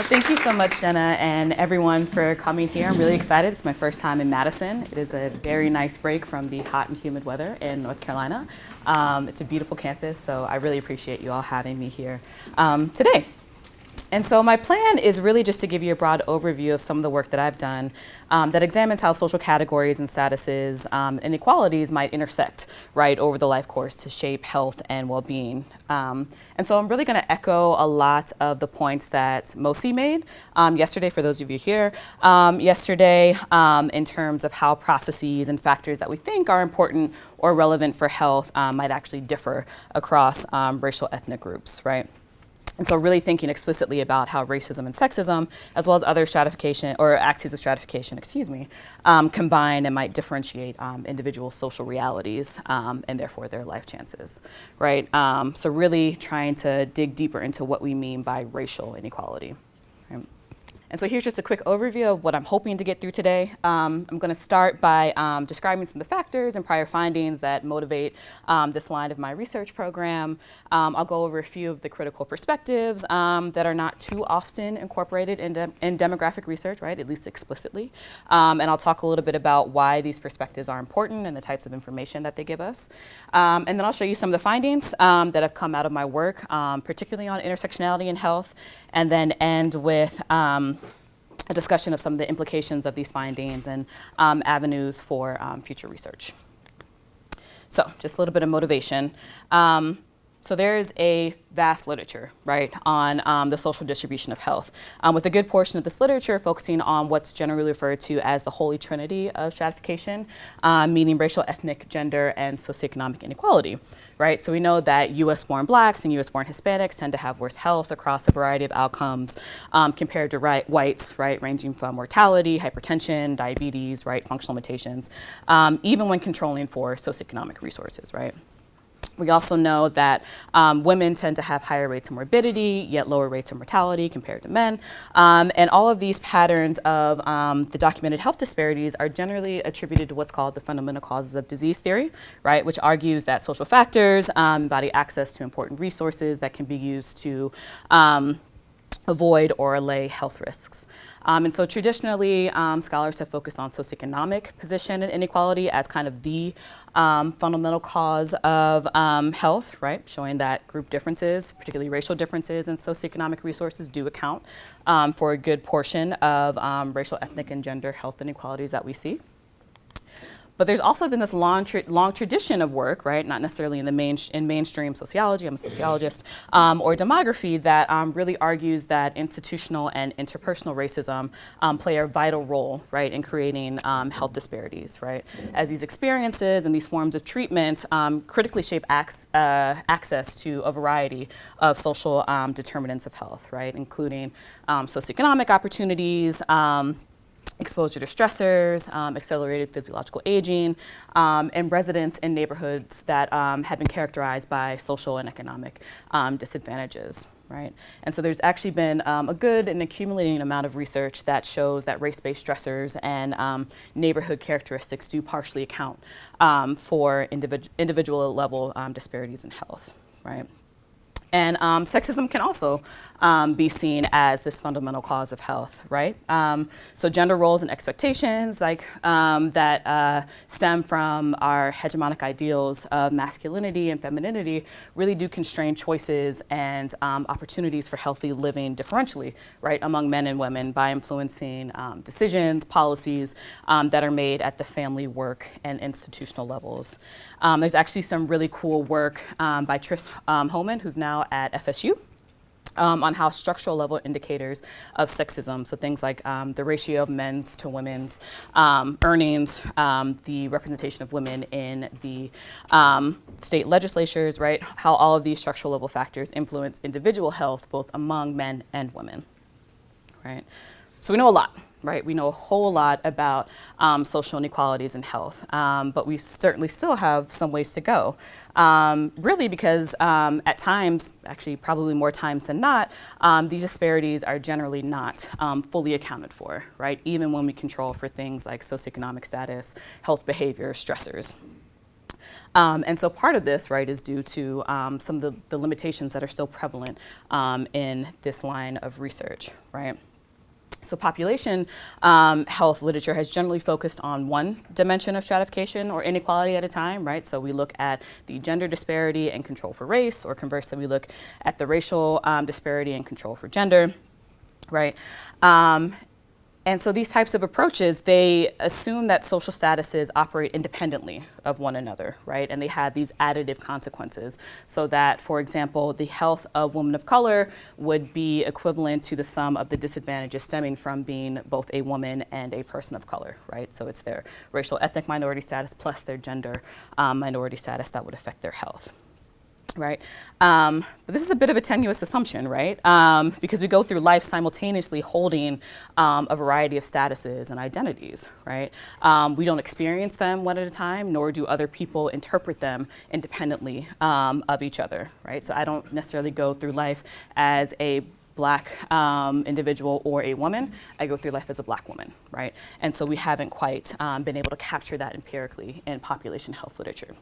Thank you so much, Jenna, and everyone for coming here. I'm really excited. It's my first time in Madison. It is a very nice break from the hot and humid weather in North Carolina. It's a beautiful campus, so I really appreciate you all having me here today. And so my plan is really just to give you a broad overview of some of the work that I've done that examines how social categories and statuses and inequalities might intersect, right, over the life course to shape health and well-being. And so I'm really going to echo a lot of the points that Mosi made yesterday, for those of you here, yesterday in terms of how processes and factors that we think are important or relevant for health might actually differ across racial ethnic groups, right? And so really thinking explicitly about how racism and sexism, as well as other stratification or axes of stratification, combine and might differentiate individual social realities and therefore their life chances, right? So really trying to dig deeper into what we mean by racial inequality. Right? And so here's just a quick overview of what I'm hoping to get through today. I'm going to start by describing some of the factors and prior findings that motivate this line of my research program. I'll go over a few of the critical perspectives that are not too often incorporated in demographic research, right, at least explicitly. And I'll talk a little bit about why these perspectives are important and the types of information that they give us. And then I'll show you some of the findings that have come out of my work, particularly on intersectionality and health, and then end with a discussion of some of the implications of these findings and avenues for future research. So just a little bit of motivation. So there is a vast literature, right, on the social distribution of health, with a good portion of this literature focusing on what's generally referred to as the holy trinity of stratification, meaning racial, ethnic, gender, and socioeconomic inequality, right? So we know that US-born Blacks and US-born Hispanics tend to have worse health across a variety of outcomes compared to whites, right, ranging from mortality, hypertension, diabetes, right, functional limitations, even when controlling for socioeconomic resources, right? We also know that women tend to have higher rates of morbidity, yet lower rates of mortality compared to men. And all of these patterns of the documented health disparities are generally attributed to what's called the fundamental causes of disease theory, right, which argues that social factors embody access to important resources that can be used to avoid or allay health risks. And so traditionally, scholars have focused on socioeconomic position and inequality as kind of the fundamental cause of health, right? Showing that group differences, particularly racial differences in socioeconomic resources, do account for a good portion of racial, ethnic, and gender health inequalities that we see. But there's also been this long tradition of work, right, not necessarily in mainstream sociology, I'm a sociologist, or demography that really argues that institutional and interpersonal racism play a vital role, right, in creating health disparities, right, as these experiences and these forms of treatment critically shape access to a variety of social determinants of health, right, including socioeconomic opportunities, exposure to stressors, accelerated physiological aging, and residence in neighborhoods that have been characterized by social and economic disadvantages, right? And so there's actually been a good and accumulating amount of research that shows that race-based stressors and neighborhood characteristics do partially account for individual level disparities in health, right? And sexism can also be seen as this fundamental cause of health, right? So gender roles and expectations that stem from our hegemonic ideals of masculinity and femininity really do constrain choices and opportunities for healthy living differentially, right, among men and women by influencing decisions, policies that are made at the family, work, and institutional levels. There's actually some really cool work by Trish Homan, who's now at FSU, on how structural level indicators of sexism, so things like the ratio of men's to women's earnings, the representation of women in the state legislatures, right, how all of these structural level factors influence individual health both among men and women, right? So we know a lot, right? We know a whole lot about social inequalities in health, but we certainly still have some ways to go. Really because at times, actually probably more times than not, these disparities are generally not fully accounted for, right? Even when we control for things like socioeconomic status, health behavior, stressors. And so part of this, right, is due to some of the limitations that are still prevalent in this line of research, right? So population health literature has generally focused on one dimension of stratification or inequality at a time, right? So we look at the gender disparity and control for race, or conversely, we look at the racial disparity and control for gender, right? And so these types of approaches, they assume that social statuses operate independently of one another, right? And they have these additive consequences. So that, for example, the health of women of color would be equivalent to the sum of the disadvantages stemming from being both a woman and a person of color, right? So it's their racial ethnic minority status plus their gender minority status that would affect their health. Right? But this is a bit of a tenuous assumption, right? Because we go through life simultaneously holding a variety of statuses and identities, right? We don't experience them one at a time, nor do other people interpret them independently of each other, right? So I don't necessarily go through life as a Black individual or a woman. I go through life as a Black woman, right? And so we haven't quite been able to capture that empirically in population health literature.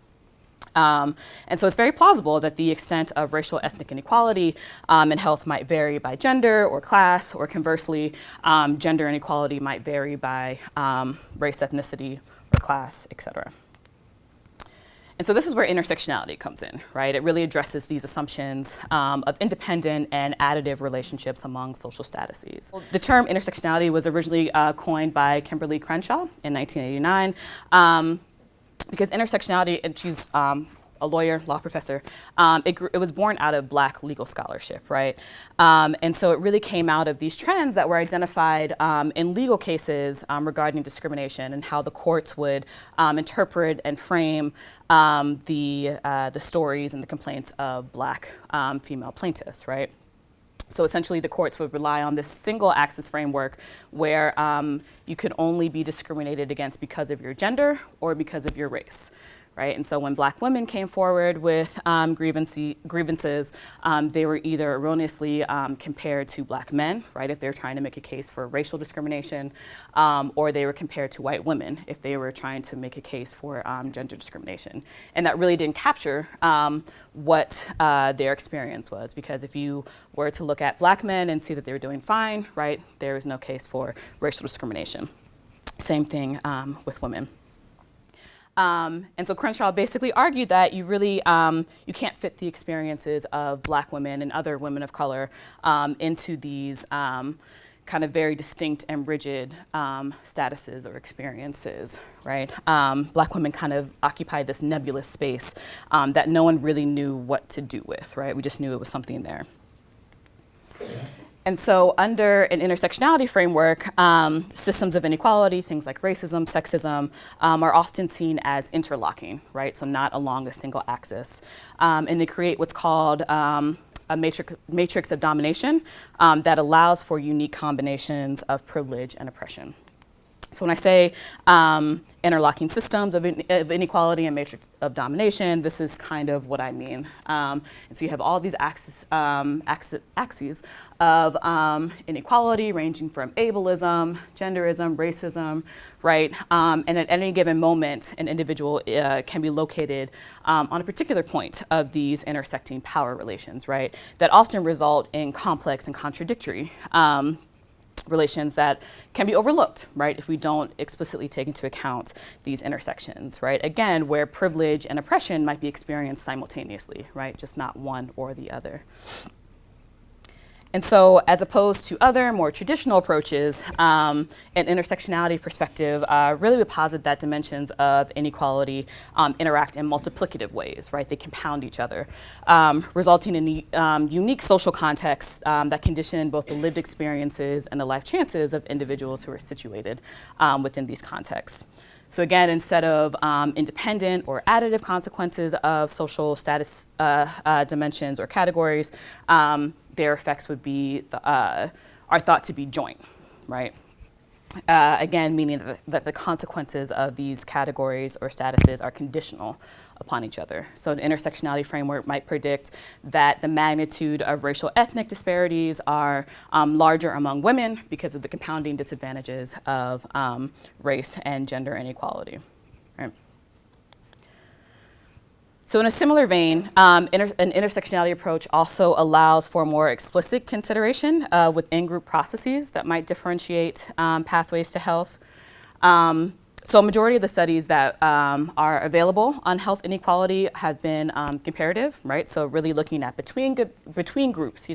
And so it's very plausible that the extent of racial ethnic inequality in health might vary by gender or class, or conversely, gender inequality might vary by race, ethnicity, or class, et cetera. And so this is where intersectionality comes in, right? It really addresses these assumptions of independent and additive relationships among social statuses. The term intersectionality was originally coined by Kimberly Crenshaw in 1989. Because intersectionality, and she's a lawyer, law professor, it was born out of Black legal scholarship, right? And so it really came out of these trends that were identified in legal cases regarding discrimination and how the courts would interpret and frame the stories and the complaints of Black female plaintiffs, right? So essentially, the courts would rely on this single axis framework where you could only be discriminated against because of your gender or because of your race, right? And so when Black women came forward with grievances, they were either erroneously compared to Black men, right, if they were trying to make a case for racial discrimination, or they were compared to white women if they were trying to make a case for gender discrimination. And that really didn't capture what their experience was, because if you were to look at Black men and see that they were doing fine, right, there is no case for racial discrimination. Same thing with women. And so Crenshaw basically argued that you really, you can't fit the experiences of Black women and other women of color into these kind of very distinct and rigid statuses or experiences, right? Black women kind of occupied this nebulous space that no one really knew what to do with, right? We just knew it was something there. And so under an intersectionality framework, systems of inequality, things like racism, sexism, are often seen as interlocking, right? So not along a single axis. And they create what's called a matrix of domination that allows for unique combinations of privilege and oppression. So when I say interlocking systems of inequality and matrix of domination, this is kind of what I mean. And so you have all these axes of inequality ranging from ableism, genderism, racism, right? And at any given moment, an individual can be located on a particular point of these intersecting power relations, right? That often result in complex and contradictory relations that can be overlooked, right, if we don't explicitly take into account these intersections, right? Again, where privilege and oppression might be experienced simultaneously, right, just not one or the other. And so, as opposed to other more traditional approaches, an intersectionality perspective really would posit that dimensions of inequality interact in multiplicative ways, right? They compound each other, resulting in unique social contexts that condition both the lived experiences and the life chances of individuals who are situated within these contexts. So again, instead of independent or additive consequences of social status dimensions or categories, their effects would be are thought to be joint, right? Again, meaning that the consequences of these categories or statuses are conditional upon each other. So the intersectionality framework might predict that the magnitude of racial ethnic disparities are larger among women because of the compounding disadvantages of race and gender inequality, right? So in a similar vein, an intersectionality approach also allows for more explicit consideration within group processes that might differentiate pathways to health. So a majority of the studies that are available on health inequality have been comparative, right? So really looking at between groups,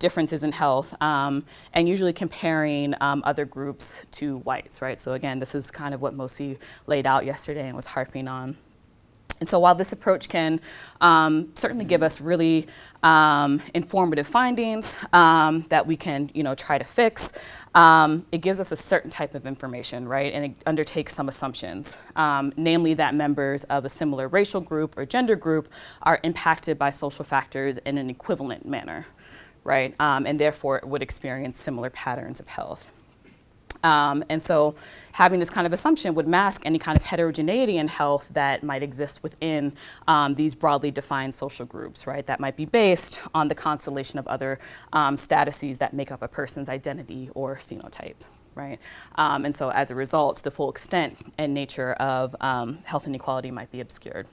differences in health, and usually comparing other groups to whites, right? So again, this is kind of what Mosi laid out yesterday and was harping on. And so while this approach can certainly give us really informative findings that we can, try to fix, it gives us a certain type of information, right? And it undertakes some assumptions, namely that members of a similar racial group or gender group are impacted by social factors in an equivalent manner, right? And therefore would experience similar patterns of health. And so having this kind of assumption would mask any kind of heterogeneity in health that might exist within these broadly defined social groups, right? That might be based on the constellation of other statuses that make up a person's identity or phenotype, right? And so as a result, the full extent and nature of health inequality might be obscured.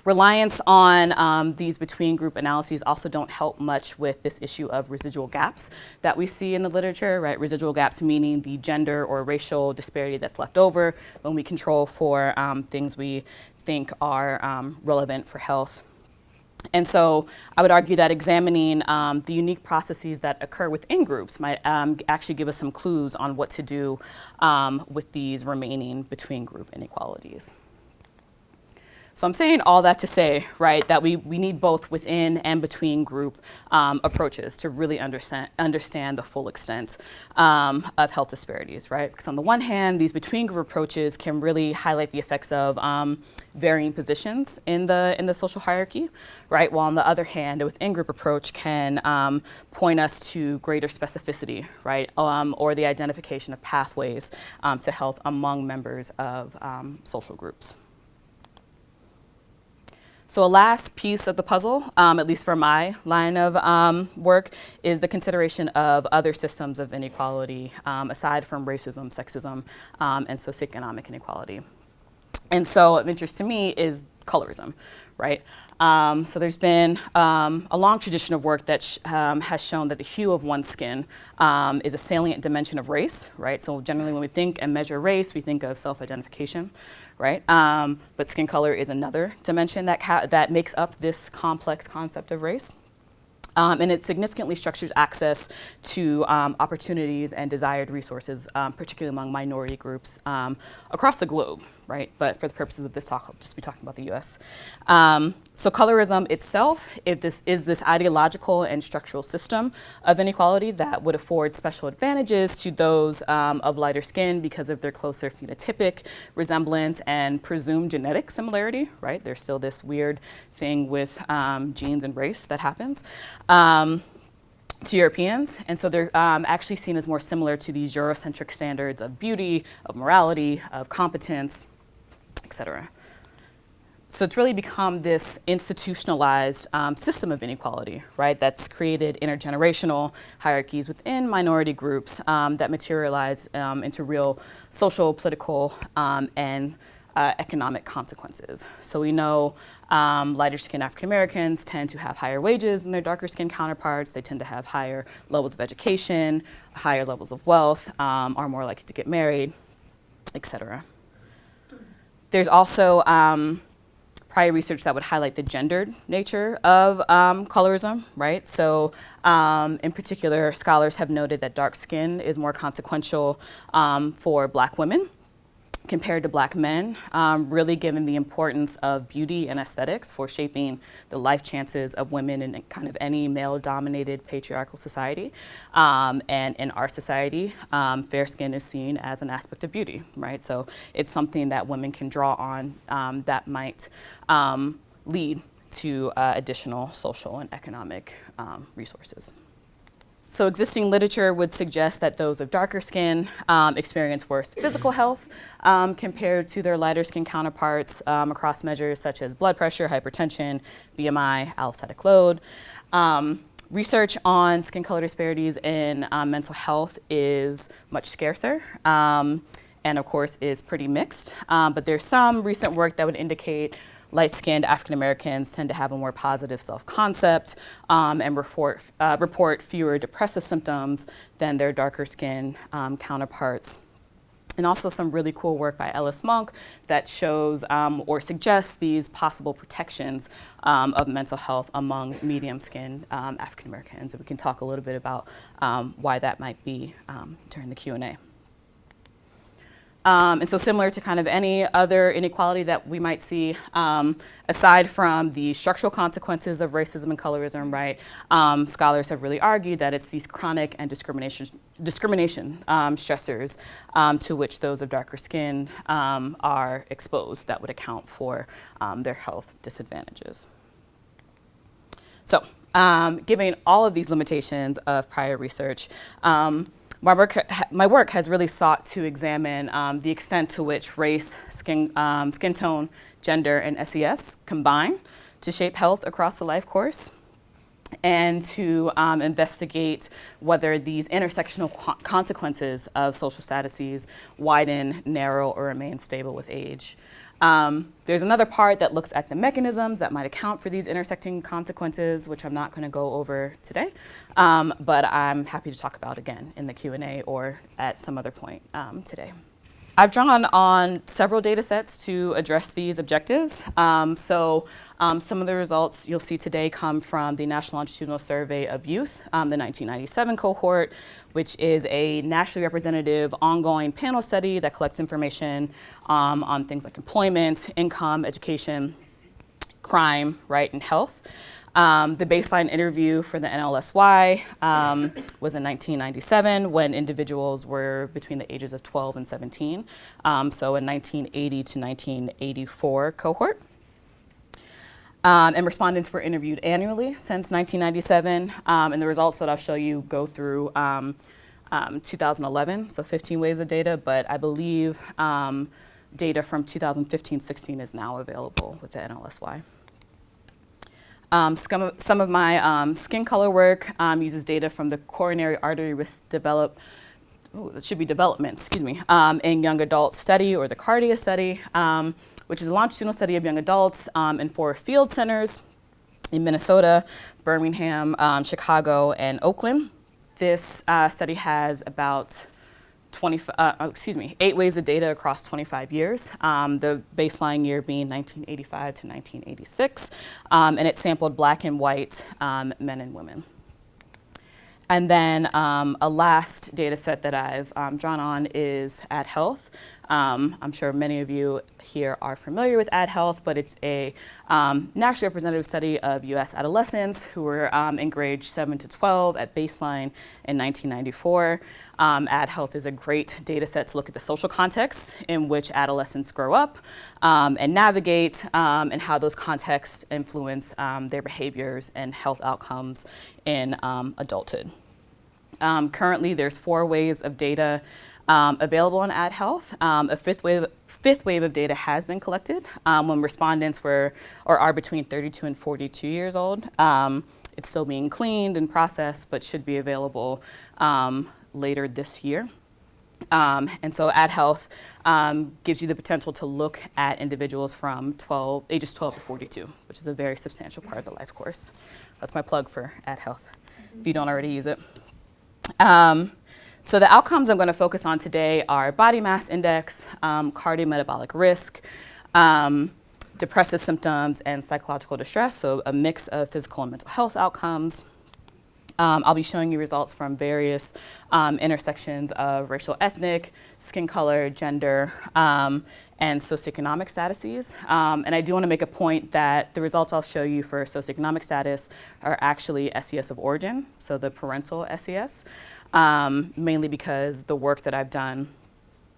Reliance on these between group analyses also don't help much with this issue of residual gaps that we see in the literature, right? Residual gaps meaning the gender or racial disparity that's left over when we control for things we think are relevant for health. And so I would argue that examining the unique processes that occur within groups might actually give us some clues on what to do with these remaining between group inequalities. So I'm saying all that to say, right, that we need both within and between group approaches to really understand the full extent of health disparities, right? Because on the one hand, these between group approaches can really highlight the effects of varying positions in the social hierarchy, right? While on the other hand, a within group approach can point us to greater specificity, right? Or the identification of pathways to health among members of social groups. So a last piece of the puzzle, at least for my line of work, is the consideration of other systems of inequality aside from racism, sexism, and socioeconomic inequality. And so of interest to me is colorism, right? So there's been a long tradition of work that has shown that the hue of one's skin is a salient dimension of race, right? So generally when we think and measure race, we think of self-identification, right? But skin color is another dimension that makes up this complex concept of race. And it significantly structures access to opportunities and desired resources, particularly among minority groups across the globe, right? But for the purposes of this talk, I'll just be talking about the US. So colorism itself is this ideological and structural system of inequality that would afford special advantages to those of lighter skin because of their closer phenotypic resemblance and presumed genetic similarity, right? There's still this weird thing with genes and race that happens. To Europeans, and so they're actually seen as more similar to these Eurocentric standards of beauty, of morality, of competence, et cetera. So it's really become this institutionalized system of inequality, right? That's created intergenerational hierarchies within minority groups that materialize into real social, political, and economic consequences. So we know lighter skinned African Americans tend to have higher wages than their darker skinned counterparts. They tend to have higher levels of education, higher levels of wealth, are more likely to get married, et cetera. There's also prior research that would highlight the gendered nature of colorism, right? So in particular, scholars have noted that dark skin is more consequential for Black women compared to Black men, really given the importance of beauty and aesthetics for shaping the life chances of women in kind of any male-dominated patriarchal society. And in our society, fair skin is seen as an aspect of beauty, right? So it's something that women can draw on that might lead to additional social and economic resources. So existing literature would suggest that those of darker skin experience worse physical health compared to their lighter skin counterparts across measures such as blood pressure, hypertension, BMI, allostatic load. Research on skin color disparities in mental health is much scarcer. and of course is pretty mixed. But there's some recent work that would indicate light-skinned African Americans tend to have a more positive self-concept and report fewer depressive symptoms than their darker-skinned counterparts. And also some really cool work by Ellis Monk that shows or suggests these possible protections of mental health among medium-skinned African Americans. And we can talk a little bit about why that might be during the Q&A. And so similar to kind of any other inequality that we might see, aside from the structural consequences of racism and colorism, right, scholars have really argued that it's these chronic and discrimination stressors to which those of darker skin are exposed that would account for their health disadvantages. So given all of these limitations of prior research, my work has really sought to examine the extent to which race, skin tone, gender, and SES combine to shape health across the life course, and to investigate whether these intersectional consequences of social statuses widen, narrow, or remain stable with age. There's another part that looks at the mechanisms that might account for these intersecting consequences, which I'm not going to go over today, but I'm happy to talk about again in the Q&A or at some other point today. I've drawn on several data sets to address these objectives. Some of the results you'll see today come from the National Longitudinal Survey of Youth, the 1997 cohort, which is a nationally representative ongoing panel study that collects information on things like employment, income, education, crime, right, and health. The baseline interview for the NLSY was in 1997 when individuals were between the ages of 12 and 17, so a 1980 to 1984 cohort. And respondents were interviewed annually since 1997, and the results that I'll show you go through 2011, so 15 waves of data, but I believe data from 2015-16 is now available with the NLSY. Some of my skin color work uses data from the coronary artery risk development in young adult study, or the CARDIA study, which is a longitudinal study of young adults in 4 field centers in Minnesota, Birmingham, Chicago, and Oakland. This study has about 8 waves of data across 25 years, the baseline year being 1985 to 1986, and it sampled Black and white men and women. And then a last data set that I've drawn on is AdHealth. I'm sure many of you here are familiar with AdHealth, but it's a nationally representative study of US adolescents who were in grades 7 to 12 at baseline in 1994. AdHealth is a great data set to look at the social context in which adolescents grow up and navigate, and how those contexts influence their behaviors and health outcomes in adulthood. Currently, there's 4 waves of data available on AdHealth. A fifth wave of data has been collected when respondents were or are between 32 and 42 years old. It's still being cleaned and processed, but should be available later this year. And so AdHealth gives you the potential to look at individuals from ages 12 to 42, which is a very substantial part of the life course. That's my plug for AdHealth, if you don't already use it. So the outcomes I'm going to focus on today are body mass index, cardiometabolic risk, depressive symptoms, and psychological distress, so a mix of physical and mental health outcomes. I'll be showing you results from various intersections of racial, ethnic, skin color, gender, and socioeconomic statuses. And I do want to make a point that the results I'll show you for socioeconomic status are actually SES of origin, so the parental SES, mainly because the work that I've done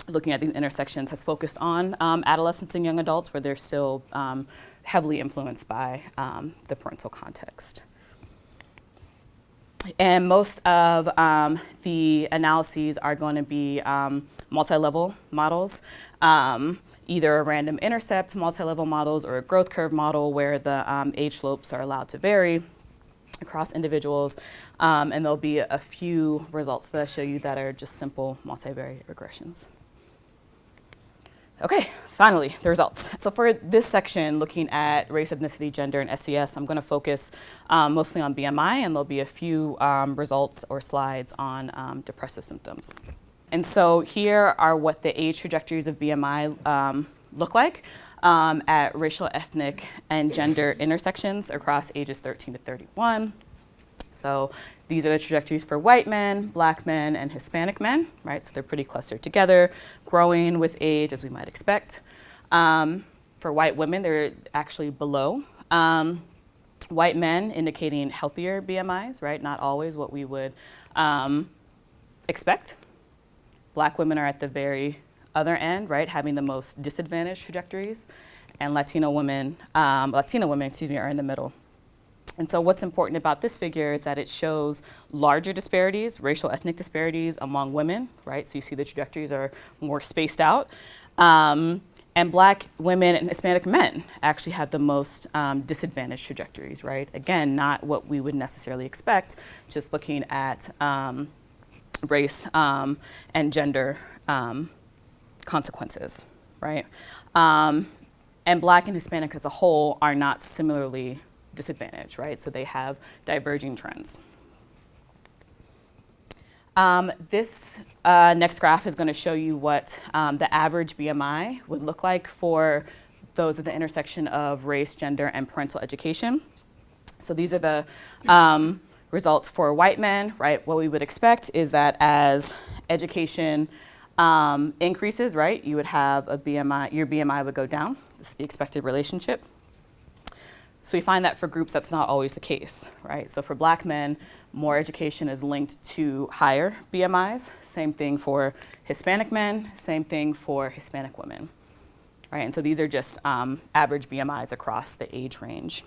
looking at these intersections has focused on adolescents and young adults where they're still heavily influenced by the parental context. And most of the analyses are going to be multi-level models, either a random intercept multi-level models or a growth curve model where the age slopes are allowed to vary across individuals. And there'll be a few results that I show you that are just simple multivariate regressions. Okay, finally, the results. So for this section, looking at race, ethnicity, gender, and SES, I'm going to focus mostly on BMI, and there'll be a few results or slides on depressive symptoms. And so here are what the age trajectories of BMI look like at racial, ethnic, and gender intersections across ages 13 to 31. So these are the trajectories for white men, black men, and Hispanic men, right? So they're pretty clustered together, growing with age as we might expect. For white women, they're actually below. White men indicating healthier BMIs, right? Not always what we would expect. Black women are at the very other end, right? Having the most disadvantaged trajectories. And Latina women, are in the middle. And so what's important about this figure is that it shows larger disparities, racial ethnic disparities among women, right? So you see the trajectories are more spaced out. And black women and Hispanic men actually have the most disadvantaged trajectories, right? Again, not what we would necessarily expect, just looking at race and gender consequences, right? And black and Hispanic as a whole are not similarly disadvantage, right? So they have diverging trends. This next graph is going to show you what the average BMI would look like for those at the intersection of race, gender, and parental education. So these are the results for white men, right? What we would expect is that as education increases, right, you would have a BMI, your BMI would go down. This is the expected relationship. So we find that for groups, that's not always the case, right? So for black men, more education is linked to higher BMIs. Same thing for Hispanic men, same thing for Hispanic women, right? And so these are just average BMIs across the age range.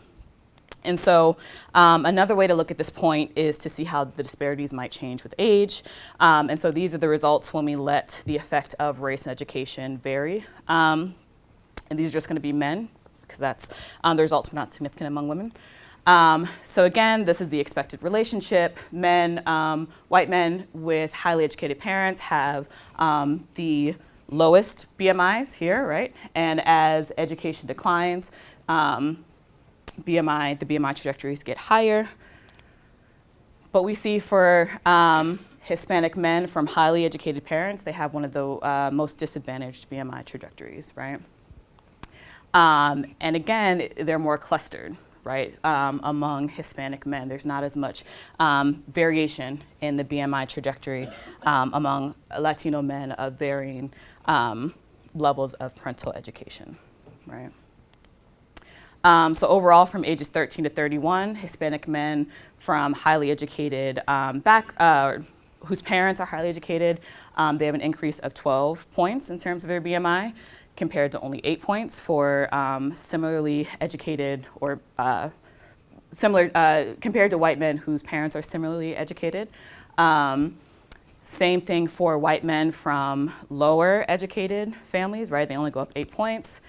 And so another way to look at this point is to see how the disparities might change with age. And so these are the results when we let the effect of race and education vary. And these are just going to be men, because that's the results were not significant among women. So again, this is the expected relationship. Men, white men with highly educated parents have the lowest BMIs here, right? And as education declines, the BMI trajectories get higher. But we see for Hispanic men from highly educated parents, they have one of the most disadvantaged BMI trajectories, right? And again, they're more clustered, right, among Hispanic men. There's not as much variation in the BMI trajectory among Latino men of varying levels of parental education, right? So overall, from ages 13 to 31, Hispanic men from highly educated whose parents are highly educated, they have an increase of 12 points in terms of their BMI, compared to only 8 points for similarly educated or compared to white men whose parents are similarly educated. Same thing for white men from lower educated families, right? They only go up 8 points.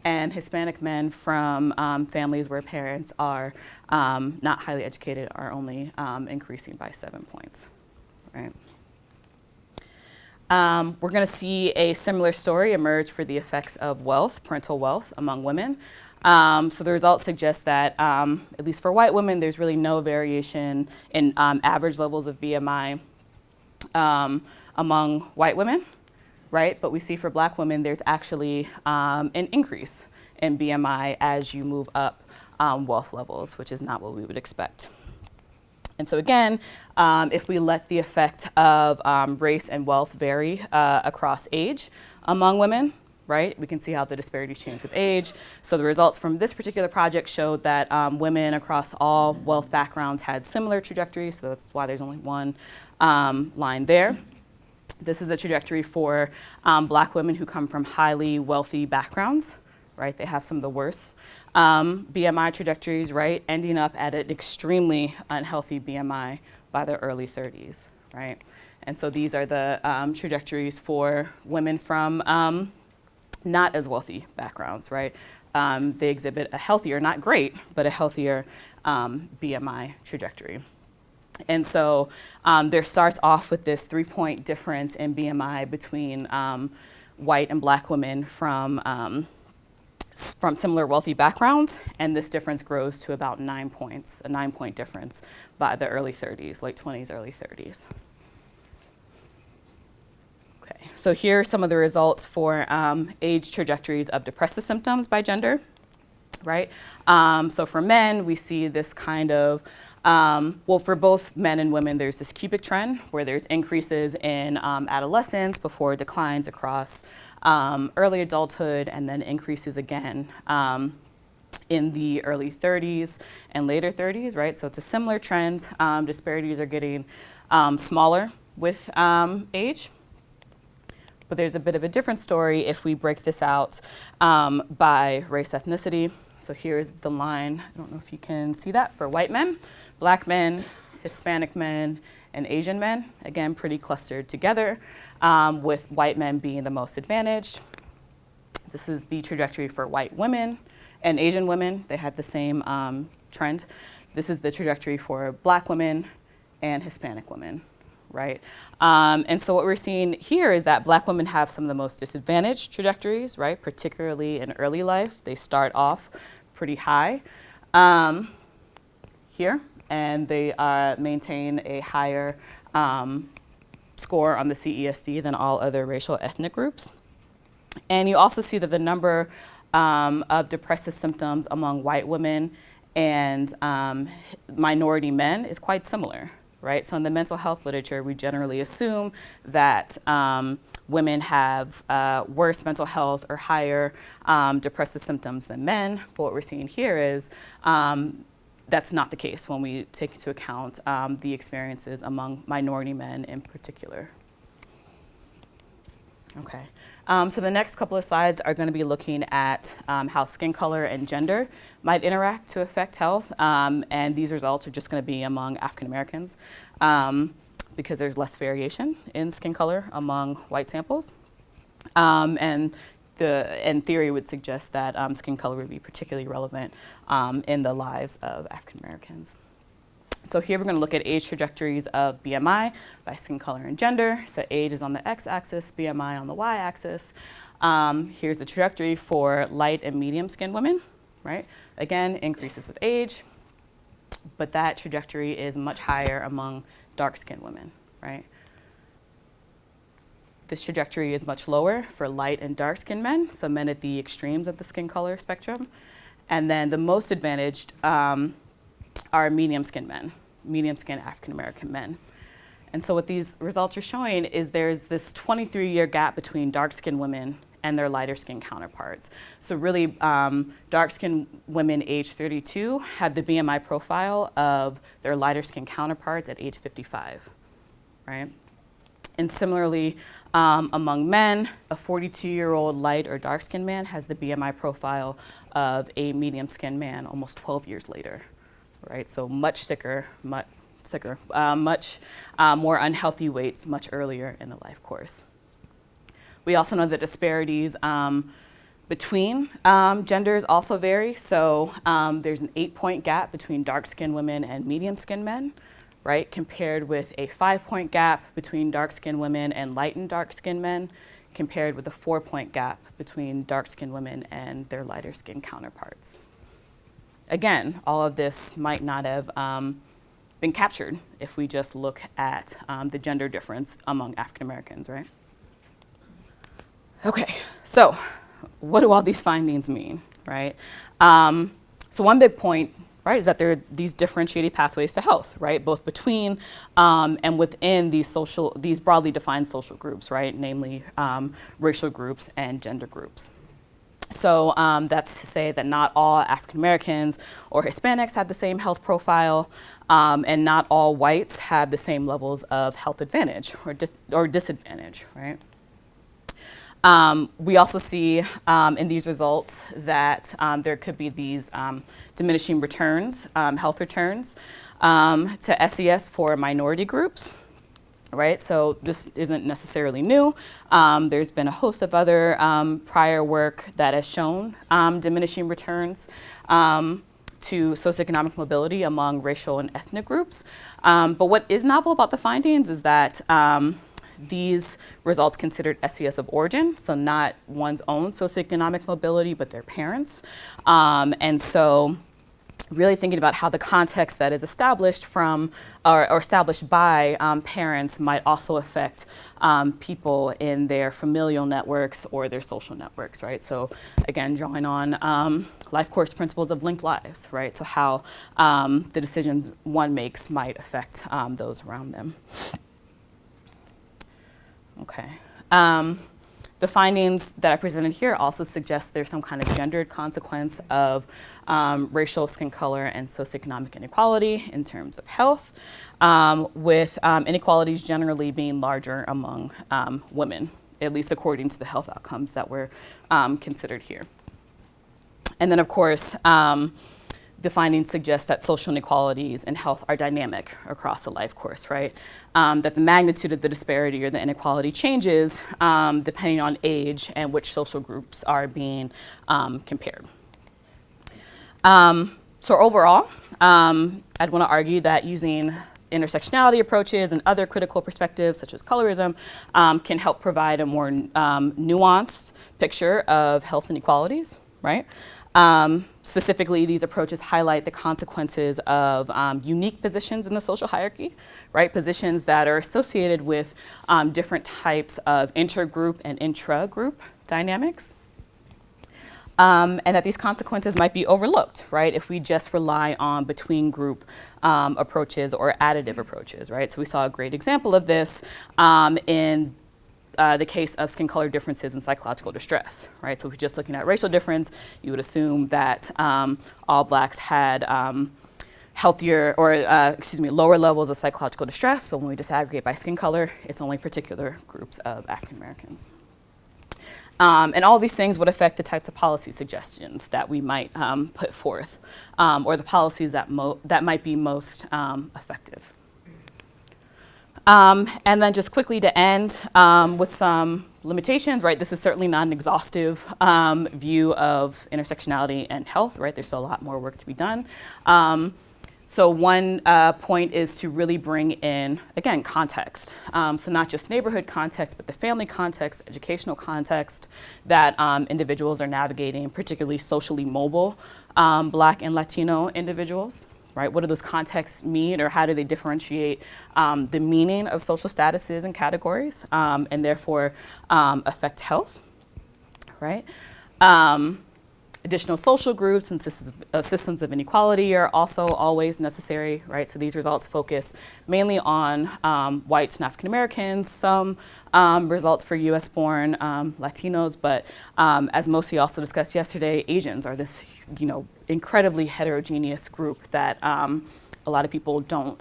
And Hispanic men from families where parents are not highly educated are only increasing by 7 points, right? We're going to see a similar story emerge for the effects of wealth, parental wealth, among women. So the results suggest that, at least for white women, there's really no variation in average levels of BMI among white women, right? But we see for black women, there's actually an increase in BMI as you move up wealth levels, which is not what we would expect. And so again, if we let the effect of race and wealth vary across age among women, right, we can see how the disparities change with age. So the results from this particular project showed that women across all wealth backgrounds had similar trajectories, so that's why there's only one line there. This is the trajectory for black women who come from highly wealthy backgrounds, right? They have some of the worst BMI trajectories, right? Ending up at an extremely unhealthy BMI by their early 30s, right? And so these are the trajectories for women from not as wealthy backgrounds, right? They exhibit a healthier, not great, but a healthier BMI trajectory. And so there starts off with this 3-point difference in BMI between white and black women from similar wealthy backgrounds, and this difference grows to about 9 points, a 9-point difference by the early 30s, late 20s, early 30s. Okay, so here are some of the results for age trajectories of depressive symptoms by gender, right? So for men, we see this kind of, well, for both men and women, there's this cubic trend where there's increases in adolescence before declines across early adulthood, and then increases again in the early 30s and later 30s, right? So it's a similar trend. Disparities are getting smaller with age. But there's a bit of a different story if we break this out by race ethnicity. So here's the line, I don't know if you can see that, for white men, black men, Hispanic men, and Asian men. Again, pretty clustered together, with white men being the most advantaged. This is the trajectory for white women and Asian women. They had the same trend. This is the trajectory for black women and Hispanic women, right? And so what we're seeing here is that black women have some of the most disadvantaged trajectories, right? Particularly in early life. They start off pretty high here, and they maintain a higher score on the CESD than all other racial ethnic groups. And you also see that the number of depressive symptoms among white women and minority men is quite similar, right? So in the mental health literature, we generally assume that women have worse mental health or higher depressive symptoms than men. But what we're seeing here is that's not the case when we take into account the experiences among minority men in particular. Okay, so the next couple of slides are going to be looking at how skin color and gender might interact to affect health, and these results are just going to be among African Americans because there's less variation in skin color among white samples, and theory would suggest that skin color would be particularly relevant in the lives of African Americans. So here we're going to look at age trajectories of BMI by skin color and gender. So age is on the x-axis, BMI on the y-axis. Here's the trajectory for light and medium skinned women, right? Again, increases with age, but that trajectory is much higher among dark skinned women, right? This trajectory is much lower for light and dark skinned men, so men at the extremes of the skin color spectrum. And then the most advantaged are medium-skinned men, medium-skinned African-American men. And so what these results are showing is there's this 23-year gap between dark-skinned women and their lighter-skinned counterparts. So really, dark-skinned women age 32 had the BMI profile of their lighter-skinned counterparts at age 55, right? And similarly, among men, a 42-year-old light or dark-skinned man has the BMI profile of a medium-skinned man almost 12 years later. Right, so much sicker, much more unhealthy weights much earlier in the life course. We also know that disparities between genders also vary. So there's an 8-point gap between dark-skinned women and medium-skinned men, right, compared with a 5-point gap between dark-skinned women and light and dark-skinned men, compared with a 4-point gap between dark-skinned women and their lighter-skinned counterparts. Again, all of this might not have been captured if we just look at the gender difference among African Americans, right? Okay, so what do all these findings mean, right? So one big point, right, is that there are these differentiated pathways to health, right, both between and within these broadly defined social groups, right, namely racial groups and gender groups. So that's to say that not all African Americans or Hispanics have the same health profile, and not all whites have the same levels of health advantage or disadvantage, right? We also see in these results that there could be these diminishing returns, health returns to SES for minority groups. Right, so this isn't necessarily new. There's been a host of other prior work that has shown diminishing returns to socioeconomic mobility among racial and ethnic groups. But what is novel about the findings is that these results considered SES of origin, so not one's own socioeconomic mobility, but their parents. And so really thinking about how the context that is established from or established by parents might also affect people in their familial networks or their social networks, right? So again, drawing on life course principles of linked lives, right? So how the decisions one makes might affect those around them. Okay. The findings that I presented here also suggest there's some kind of gendered consequence of racial, skin color, and socioeconomic inequality in terms of health, with inequalities generally being larger among women, at least according to the health outcomes that were considered here. And then, of course, the findings suggest that social inequalities in health are dynamic across a life course, right? That the magnitude of the disparity or the inequality changes depending on age and which social groups are being compared. So overall, I'd want to argue that using intersectionality approaches and other critical perspectives such as colorism can help provide a more nuanced picture of health inequalities, right? Specifically, these approaches highlight the consequences of unique positions in the social hierarchy, right? Positions that are associated with different types of intergroup and intra-group dynamics. And that these consequences might be overlooked, right, if we just rely on between group approaches or additive approaches, right? So we saw a great example of this in the case of skin color differences in psychological distress, right? So if we're just looking at racial difference, you would assume that all Blacks had healthier or, lower levels of psychological distress, but when we disaggregate by skin color, it's only particular groups of African Americans. And all these things would affect the types of policy suggestions that we might put forth, or the policies that might be most effective. And then just quickly to end with some limitations, right? This is certainly not an exhaustive view of intersectionality and health, right? There's still a lot more work to be done. So one point is to really bring in, again, context. So not just neighborhood context, but the family context, the educational context that individuals are navigating, particularly socially mobile Black and Latino individuals. Right? What do those contexts mean, or how do they differentiate the meaning of social statuses and categories, and therefore affect health, right? Additional social groups and systems of inequality are also always necessary, right? So these results focus mainly on whites and African Americans, some results for US-born Latinos, but as Mosi also discussed yesterday, Asians are this, incredibly heterogeneous group that a lot of people don't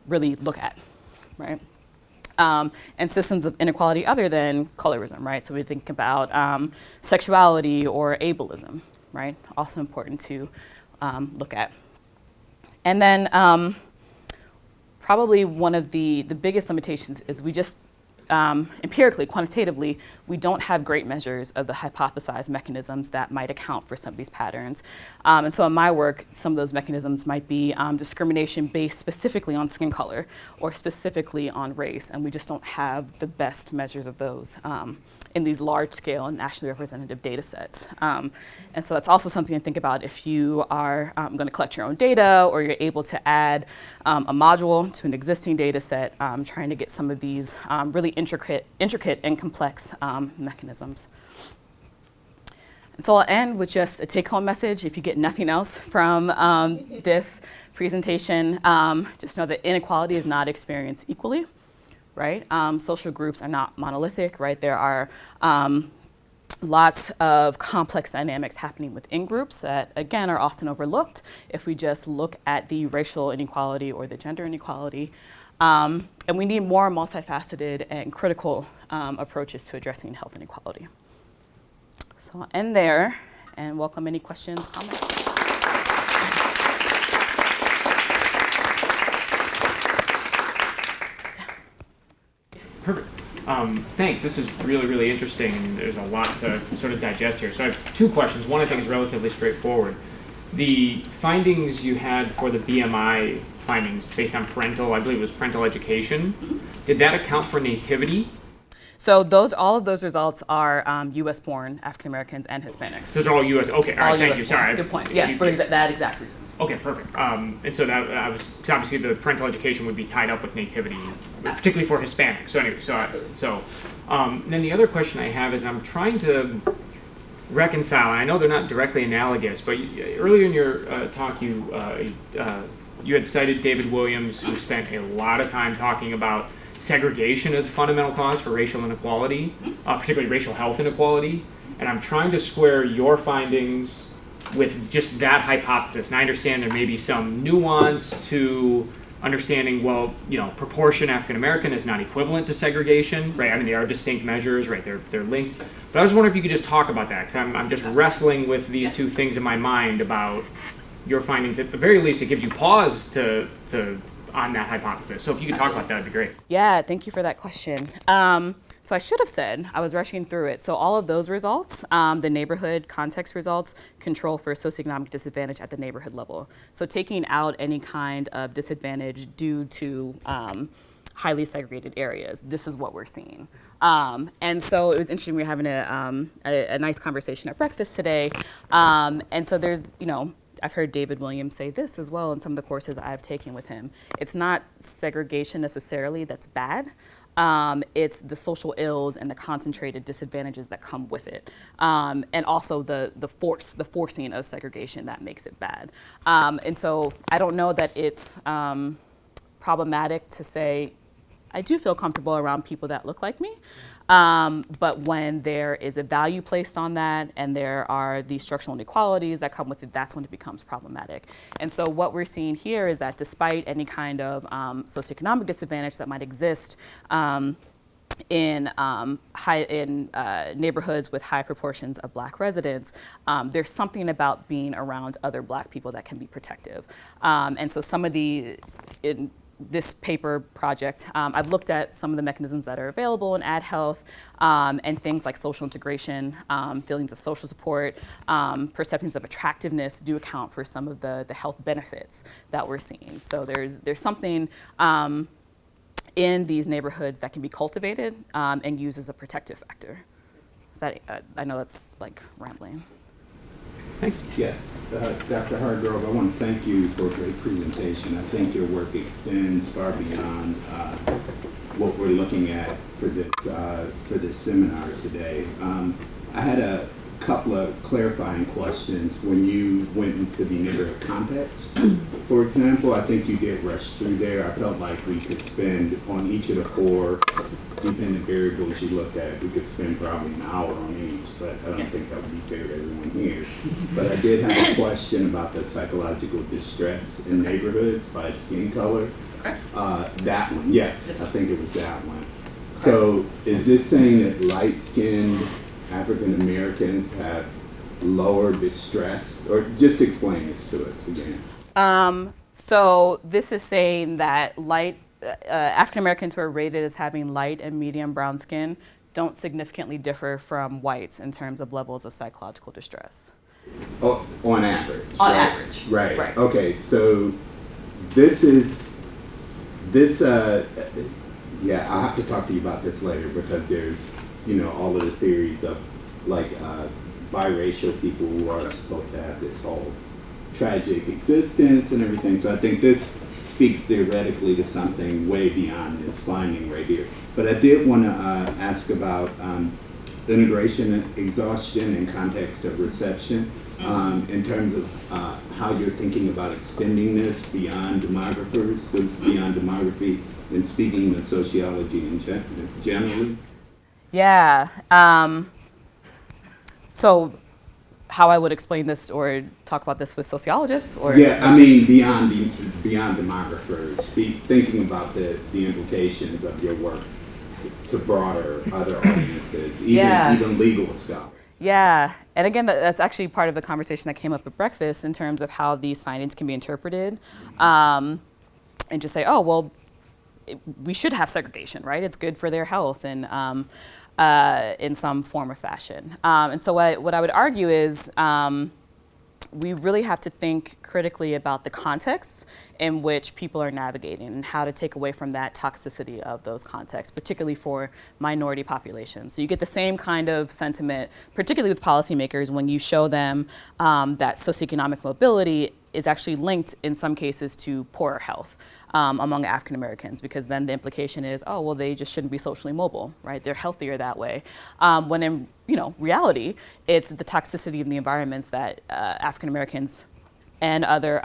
really look at, right? And systems of inequality other than colorism, right? So we think about sexuality or ableism, right? Also important to look at. And then probably one of the biggest limitations is we just empirically, quantitatively, we don't have great measures of the hypothesized mechanisms that might account for some of these patterns. And so in my work, some of those mechanisms might be discrimination based specifically on skin color or specifically on race, and we just don't have the best measures of those in these large-scale and nationally representative data sets. And so that's also something to think about if you are going to collect your own data or you're able to add a module to an existing data set, trying to get some of these really intricate and complex mechanisms. And so I'll end with just a take-home message. If you get nothing else from this presentation, just know that inequality is not experienced equally, right? Social groups are not monolithic, right? There are lots of complex dynamics happening within groups that, again, are often overlooked if we just look at the racial inequality or the gender inequality. And we need more multifaceted and critical approaches to addressing health inequality. So I'll end there and welcome any questions, comments. Perfect. Thanks. This is really, really interesting, and there's a lot to sort of digest here. So I have two questions. One I think is relatively straightforward. the findings you had for the BMI findings based on parental, I believe it was parental education, did that account for nativity? So all of those results are U.S. born African Americans and Hispanics. Those are all U.S. Okay, all right, thank you. Sorry. Good point. Yeah, for that exact reason. Okay, perfect. And so that I was, because obviously the parental education would be tied up with nativity, particularly for Hispanics. So anyway, then the other question I have is I'm trying to reconcile, and I know they're not directly analogous, but earlier in your talk you had cited David Williams, who spent a lot of time talking about segregation as a fundamental cause for racial inequality, particularly racial health inequality. And I'm trying to square your findings with just that hypothesis. And I understand there may be some nuance to understanding, well, proportion African American is not equivalent to segregation, right? I mean, they are distinct measures, right? They're linked. But I was wondering if you could just talk about that, because I'm just wrestling with these two things in my mind about your findings. At the very least, it gives you pause to on that hypothesis. So if you could talk about that, that'd be great. Yeah, thank you for that question. So I should have said, I was rushing through it. So all of those results, the neighborhood context results, control for socioeconomic disadvantage at the neighborhood level. So taking out any kind of disadvantage due to highly segregated areas, this is what we're seeing. And so it was interesting, we were having a nice conversation at breakfast today. And so there's, I've heard David Williams say this as well in some of the courses I've taken with him. It's not segregation necessarily that's bad. It's the social ills and the concentrated disadvantages that come with it. And also the forcing of segregation that makes it bad. And so I don't know that it's problematic to say, I do feel comfortable around people that look like me. But when there is a value placed on that and there are these structural inequalities that come with it, that's when it becomes problematic. And so what we're seeing here is that despite any kind of socioeconomic disadvantage that might exist in neighborhoods with high proportions of Black residents, there's something about being around other Black people that can be protective. And so some of this paper project, I've looked at some of the mechanisms that are available in ad health and things like social integration, feelings of social support, perceptions of attractiveness do account for some of the health benefits that we're seeing. So there's something in these neighborhoods that can be cultivated and used as a protective factor. So I know that's like rambling. Thanks. Yes, Dr. Hargrove, I want to thank you for a great presentation. I think your work extends far beyond what we're looking at for this seminar today. I had a couple of clarifying questions when you went into the neighborhood context. For example, I think you did rush through there. I felt like we could spend on each of the four dependent variables you looked at, we could spend probably an hour on each, but I don't think that would be fair to everyone here. But I did have a question about the psychological distress in neighborhoods by skin color. That one, yes, I think it was that one. So is this saying that light-skinned African Americans have lower distress? Or just explain this to us again. So this is saying that African Americans who are rated as having light and medium brown skin don't significantly differ from whites in terms of levels of psychological distress. Oh, on average. On average. Right. Okay, so yeah, I'll have to talk to you about this later because there's, all of the theories of like biracial people who are supposed to have this whole tragic existence and everything. So I think this speaks theoretically to something way beyond this finding right here. But I did want to ask about integration and exhaustion in context of reception, in terms of how you're thinking about extending this beyond demographers, beyond demography, and speaking of sociology in generally. Yeah. So how I would explain this or talk about this with sociologists? Or yeah, I mean beyond demographers, thinking about the implications of your work to broader other audiences, even legal scholars. Yeah, and again, that's actually part of the conversation that came up at breakfast in terms of how these findings can be interpreted, and just say, oh, well, we should have segregation, right? It's good for their health and in some form or fashion. And so what I would argue is we really have to think critically about the context in which people are navigating and how to take away from that toxicity of those contexts, particularly for minority populations. So you get the same kind of sentiment, particularly with policymakers, when you show them that socioeconomic mobility is actually linked in some cases to poorer health among African Americans, because then the implication is, oh, well, they just shouldn't be socially mobile, right? They're healthier that way. When in reality, it's the toxicity of the environments that African Americans and other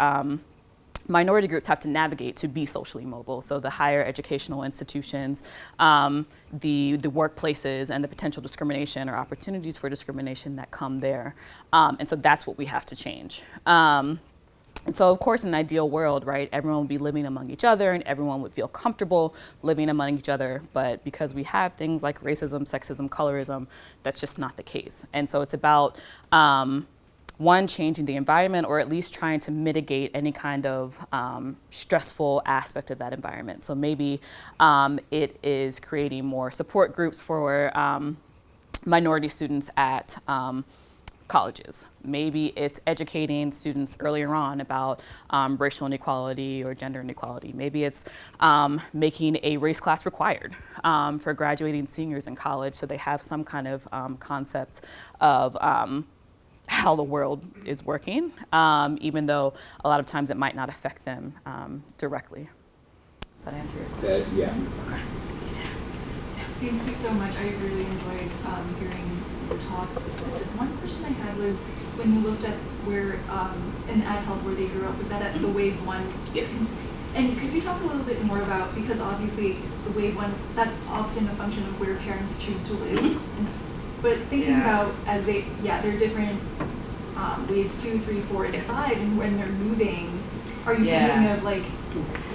minority groups have to navigate to be socially mobile. So the higher educational institutions, the workplaces, and the potential discrimination or opportunities for discrimination that come there. And so that's what we have to change. And so, of course, in an ideal world, right, everyone would be living among each other and everyone would feel comfortable living among each other. But because we have things like racism, sexism, colorism, that's just not the case. And so it's about, one, changing the environment, or at least trying to mitigate any kind of stressful aspect of that environment. So maybe it is creating more support groups for minority students at colleges. Maybe it's educating students earlier on about racial inequality or gender inequality. Maybe it's making a race class required for graduating seniors in college, so they have some kind of concept of how the world is working, even though a lot of times it might not affect them directly. Does that answer your question? Yeah. Thank you so much. I really enjoyed hearing your talk. One question I had was, when you looked at where in Adulthood where they grew up, was that at the wave one? Yes. And could you talk a little bit more about, because obviously the wave one, that's often a function of where parents choose to live. But thinking about as they're different waves 2, 3, 4, and 5, and when they're moving, are you thinking of like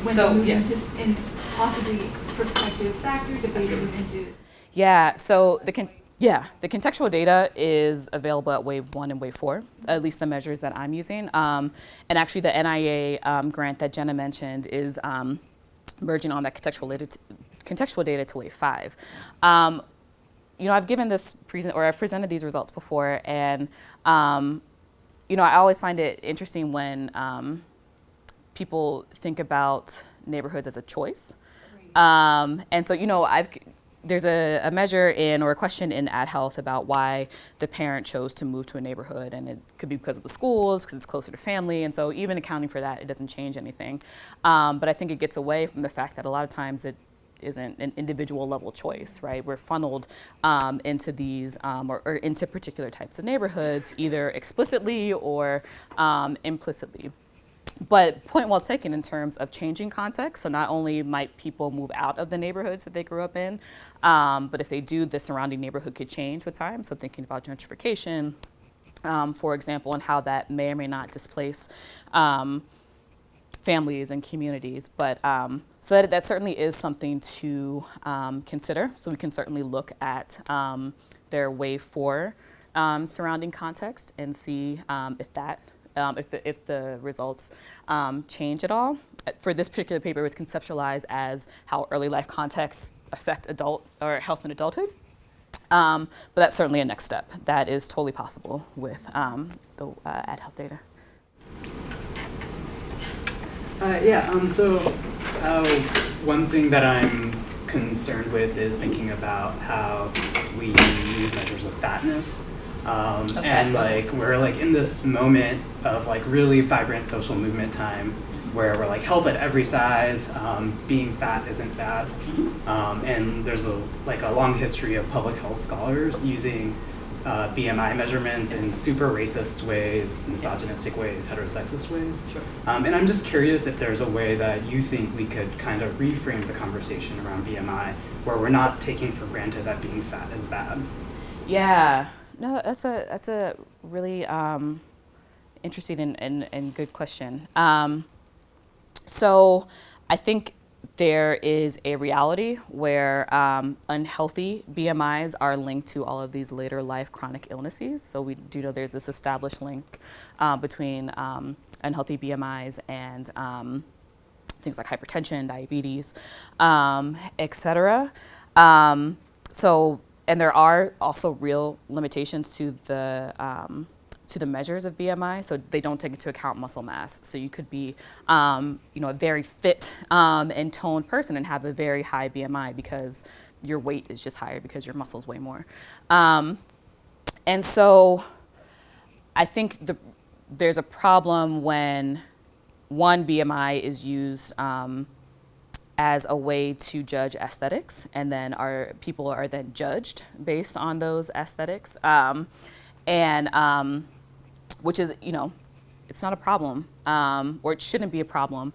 when they move into and possibly protective factors if they move into? Yeah. So the contextual data is available at wave 1 and wave 4, at least the measures that I'm using. And actually the NIA grant that Jenna mentioned is merging on that contextual data to wave 5. I've given this I've presented these results before, and I always find it interesting when people think about neighborhoods as a choice. And so, there's a measure or a question in AdHealth about why the parent chose to move to a neighborhood, and it could be because of the schools, because it's closer to family, and so even accounting for that, it doesn't change anything. But I think it gets away from the fact that a lot of times it isn't an individual level choice, right? We're funneled into these or into particular types of neighborhoods, either explicitly or implicitly. But point well taken in terms of changing context. So not only might people move out of the neighborhoods that they grew up in, but if they do, the surrounding neighborhood could change with time. So thinking about gentrification, for example, and how that may or may not displace families and communities. But so that certainly is something to consider. So we can certainly look at their wave 4 surrounding context and see if the results change at all. For this particular paper, it was conceptualized as how early life contexts affect adult or health in adulthood. But that's certainly a next step. That is totally possible with the AdHealth data. So one thing that I'm concerned with is thinking about how we use measures of fatness. And we're in this moment of really vibrant social movement time where we're health at every size, being fat isn't bad. And there's a long history of public health scholars using BMI measurements in super racist ways, misogynistic ways, heterosexist ways. Sure. And I'm just curious if there's a way that you think we could kind of reframe the conversation around BMI where we're not taking for granted that being fat is bad. Yeah. No, that's a really interesting and good question. So I think there is a reality where unhealthy BMIs are linked to all of these later life chronic illnesses. So we do know there's this established link between unhealthy BMIs and things like hypertension, diabetes, et cetera. And there are also real limitations to the to the measures of BMI, so they don't take into account muscle mass. So you could be, a very fit and toned person and have a very high BMI because your weight is just higher because your muscles weigh more. And so I think there's a problem when one, BMI is used as a way to judge aesthetics, and then people are then judged based on those aesthetics, which is, it's not a problem, or it shouldn't be a problem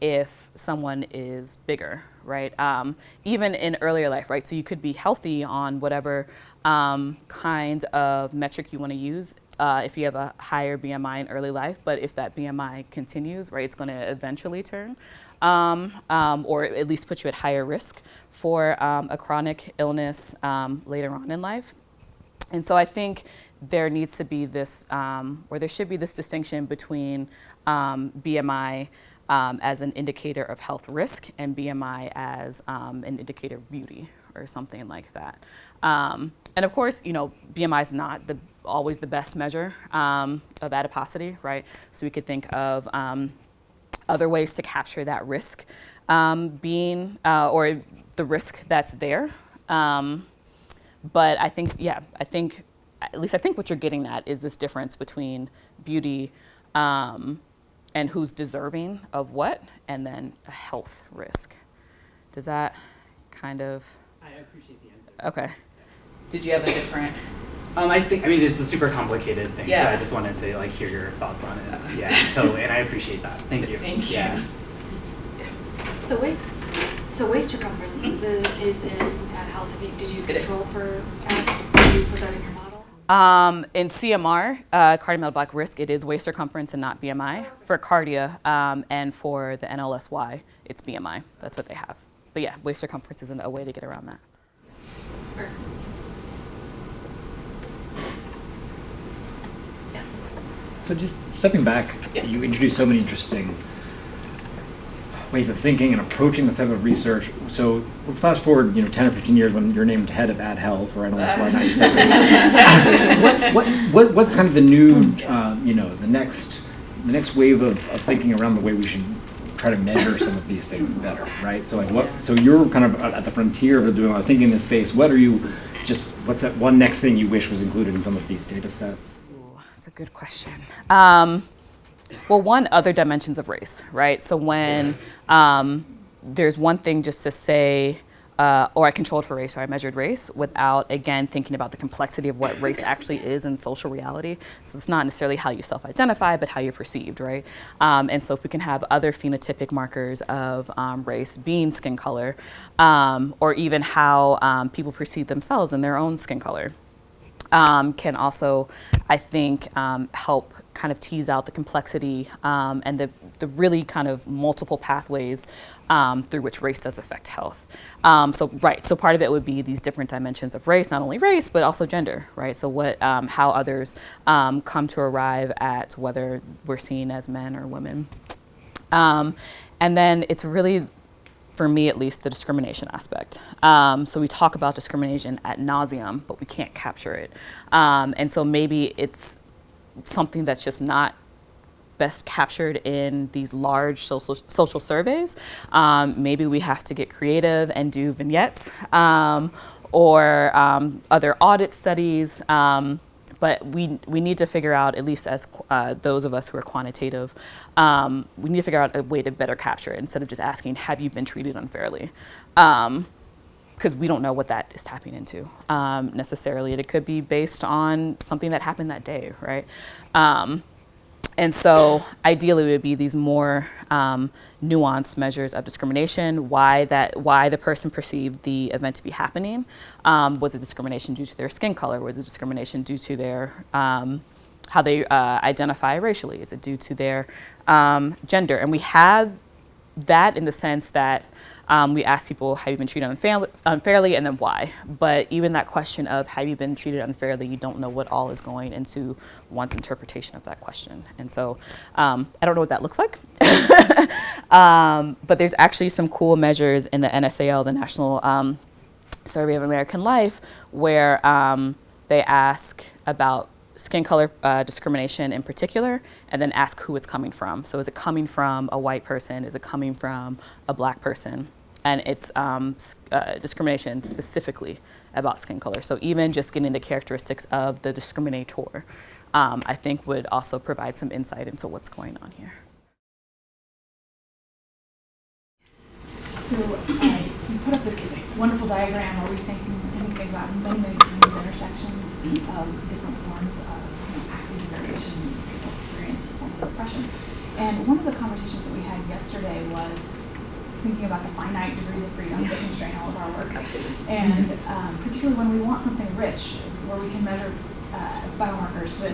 if someone is bigger, right? Even in earlier life, right? So you could be healthy on whatever kind of metric you want to use if you have a higher BMI in early life, but if that BMI continues, right, it's going to eventually turn, or at least put you at higher risk for a chronic illness later on in life. And so I think there needs to be this, or there should be this distinction between BMI as an indicator of health risk and BMI as an indicator of beauty or something like that. And of course, BMI is not always the best measure of adiposity, right? So we could think of other ways to capture that risk being, or the risk that's there. But I think what you're getting at is this difference between beauty and who's deserving of what, and then a health risk. Does that kind of? I appreciate the answer. Okay. Did you have a different? It's a super complicated thing, Yeah. so I just wanted to hear your thoughts on it. Yeah, totally, and I appreciate that. Thank you. Thank you. Yeah. So waist circumference is in health. Did you control for? Did you put that in your model? In CMR, cardiometabolic risk, it is waist circumference and not BMI. For cardia and for the NLSY, it's BMI. That's what they have. But yeah, waist circumference isn't a way to get around that. Or, So just stepping back, you introduced so many interesting ways of thinking and approaching this type of research. So let's fast forward, 10 or 15 years when you're named head of Ad Health, or NLSY 97. What's kind of the new, the next wave of thinking around the way we should try to measure some of these things better, right? So so you're kind of at the frontier of doing a lot of thinking in this space. What's that one next thing you wish was included in some of these data sets? That's a good question. Well, one, other dimensions of race, right? So when there's one thing just to say, or I controlled for race, or I measured race, without, again, thinking about the complexity of what race actually is in social reality. So it's not necessarily how you self-identify, but how you're perceived, right? And so if we can have other phenotypic markers of race being skin color, or even how people perceive themselves in their own skin color, can also, I think, help kind of tease out the complexity and the really kind of multiple pathways through which race does affect health. So part of it would be these different dimensions of race, not only race, but also gender, right? So how others come to arrive at whether we're seen as men or women. And then it's really, for me at least, the discrimination aspect. So we talk about discrimination ad nauseum, but we can't capture it. And so maybe it's something that's just not best captured in these large social surveys. Maybe we have to get creative and do vignettes or other audit studies. But we need to figure out, at least as those of us who are quantitative, we need to figure out a way to better capture it instead of just asking, have you been treated unfairly? Because we don't know what that is tapping into necessarily. And it could be based on something that happened that day, right? And so ideally it would be these more nuanced measures of discrimination, why the person perceived the event to be happening. Was it discrimination due to their skin color? Was it discrimination due to their how they identify racially? Is it due to their gender? And we have that in the sense that we ask people, have you been treated unfairly, and then why? But even that question of, have you been treated unfairly, you don't know what all is going into one's interpretation of that question. And so I don't know what that looks like. But there's actually some cool measures in the NSAL, the National Survey of American Life, where they ask about skin color discrimination in particular, and then ask who it's coming from. So is it coming from a white person? Is it coming from a black person? And it's discrimination specifically about skin color. So even just getting the characteristics of the discriminator, I think would also provide some insight into what's going on here. So you put up this wonderful diagram where we're thinking about many kinds of intersections of different forms of axes of variation, people experience forms of oppression. And one of the conversations that we had yesterday was thinking about the finite degrees of freedom that constrain all of our work. Absolutely. And particularly when we want something rich, where we can measure biomarkers that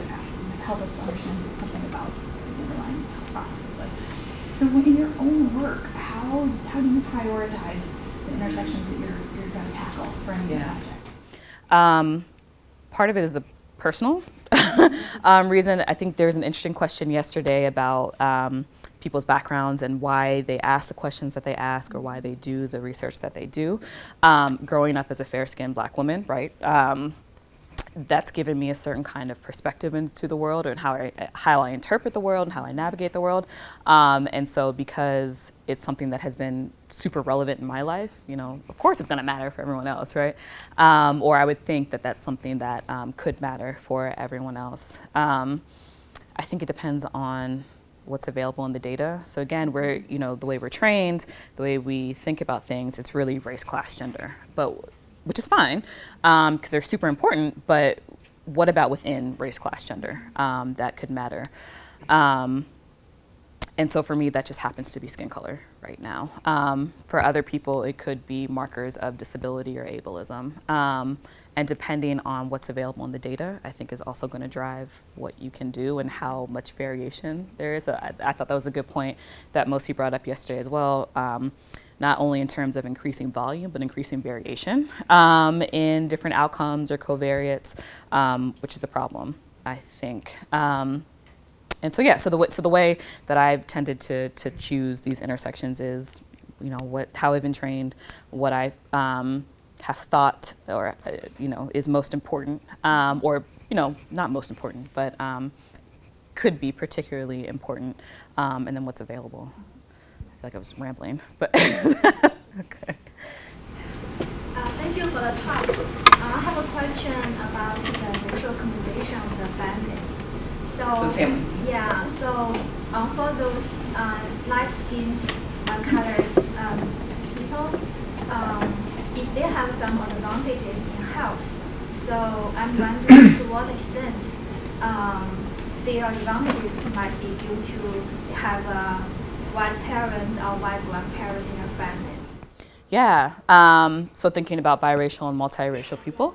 help us understand something about the underlying process of life. So in your own work, how do you prioritize the intersections that you're going to tackle for any given object? Part of it is a personal reason. I think there's an interesting question yesterday about people's backgrounds and why they ask the questions that they ask or why they do the research that they do. Growing up as a fair-skinned black woman, right? That's given me a certain kind of perspective into the world and how I interpret the world and how I navigate the world. And so because it's something that has been super relevant in my life, of course it's gonna matter for everyone else, right? Or I would think that that's something that could matter for everyone else. I think it depends on what's available in the data. So again, we're, the way we're trained, the way we think about things, it's really race, class, gender. Which is fine, because they're super important, but what about within race, class, gender? That could matter. And so for me, that just happens to be skin color right now. For other people, it could be markers of disability or ableism. And depending on what's available in the data, I think is also gonna drive what you can do and how much variation there is. So I thought that was a good point that Mosi brought up yesterday as well. Not only in terms of increasing volume, but increasing variation in different outcomes or covariates, which is the problem, I think. And so yeah, so the way that I've tended to choose these intersections is, how I've been trained, what I have thought, or is most important, or not most important, but could be particularly important, and then what's available. I feel like I was rambling, but okay. Thank you for the talk. I have a question about the racial accommodation of the family. So the family. Yeah. So for those light-skinned, colored people, if they have some advantages in health, so I'm wondering to what extent their advantages might be due to have white parents or white grandparents in their families. Yeah, so thinking about biracial and multiracial people.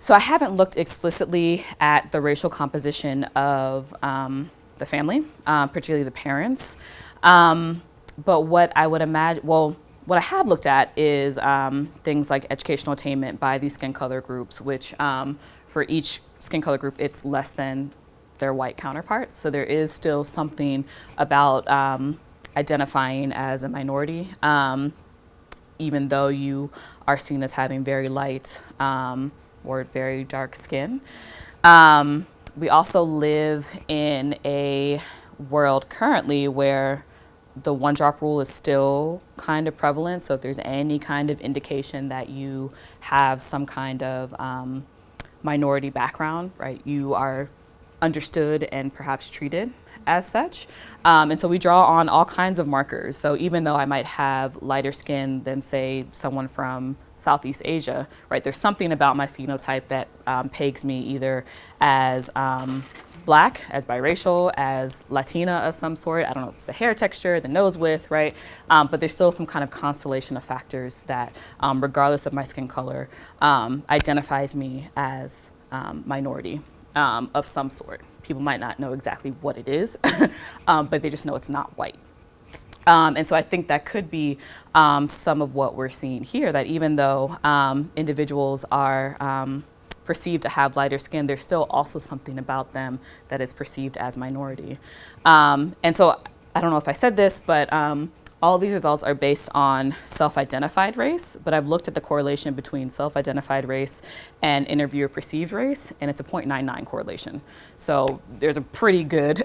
So I haven't looked explicitly at the racial composition of the family, particularly the parents. But what I would imagine, what I have looked at is things like educational attainment by these skin color groups, which for each skin color group, it's less than their white counterparts. So there is still something about identifying as a minority, even though you are seen as having very light or very dark skin. We also live in a world currently where the one-drop rule is still kind of prevalent. So if there's any kind of indication that you have some kind of minority background, right, you are understood and perhaps treated as such. And so we draw on all kinds of markers. So even though I might have lighter skin than, say, someone from Southeast Asia, right, there's something about my phenotype that pegs me either as Black, as biracial, as Latina of some sort. I don't know, it's the hair texture, the nose width, right? But there's still some kind of constellation of factors that, regardless of my skin color, identifies me as minority. Of some sort. People might not know exactly what it is, but they just know it's not white. And so I think that could be some of what we're seeing here, that even though individuals are perceived to have lighter skin, there's still also something about them that is perceived as minority. And so I don't know if I said this, but all these results are based on self-identified race, but I've looked at the correlation between self-identified race and interviewer perceived race, and it's a 0.99 correlation. So there's a pretty good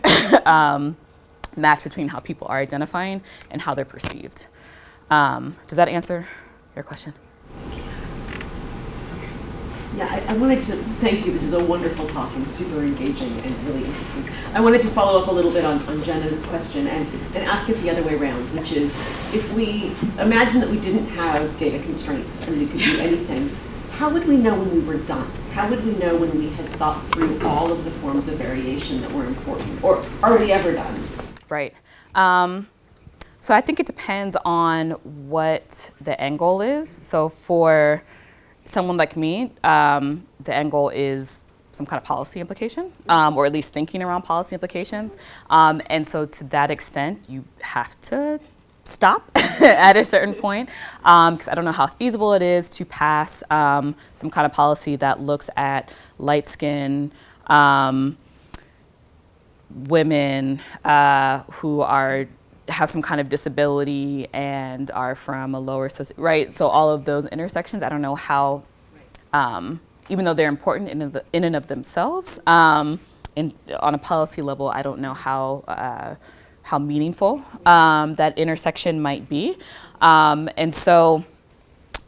match between how people are identifying and how they're perceived. Does that answer your question? Yeah, I wanted to thank you. This is a wonderful talk and super engaging and really interesting. I wanted to follow up a little bit on Jenna's question and ask it the other way around, which is, if we imagine that we didn't have data constraints and we could do anything, how would we know when we were done? How would we know when we had thought through all of the forms of variation that were important? Or are we ever done? Right. So I think it depends on what the end goal is. So for someone like me, the end goal is some kind of policy implication, or at least thinking around policy implications. And so to that extent, you have to stop at a certain point, because I don't know how feasible it is to pass some kind of policy that looks at light skin women who have some kind of disability and are from a lower right? So all of those intersections, I don't know how, even though they're important in and of themselves, on a policy level, I don't know how meaningful that intersection might be. And so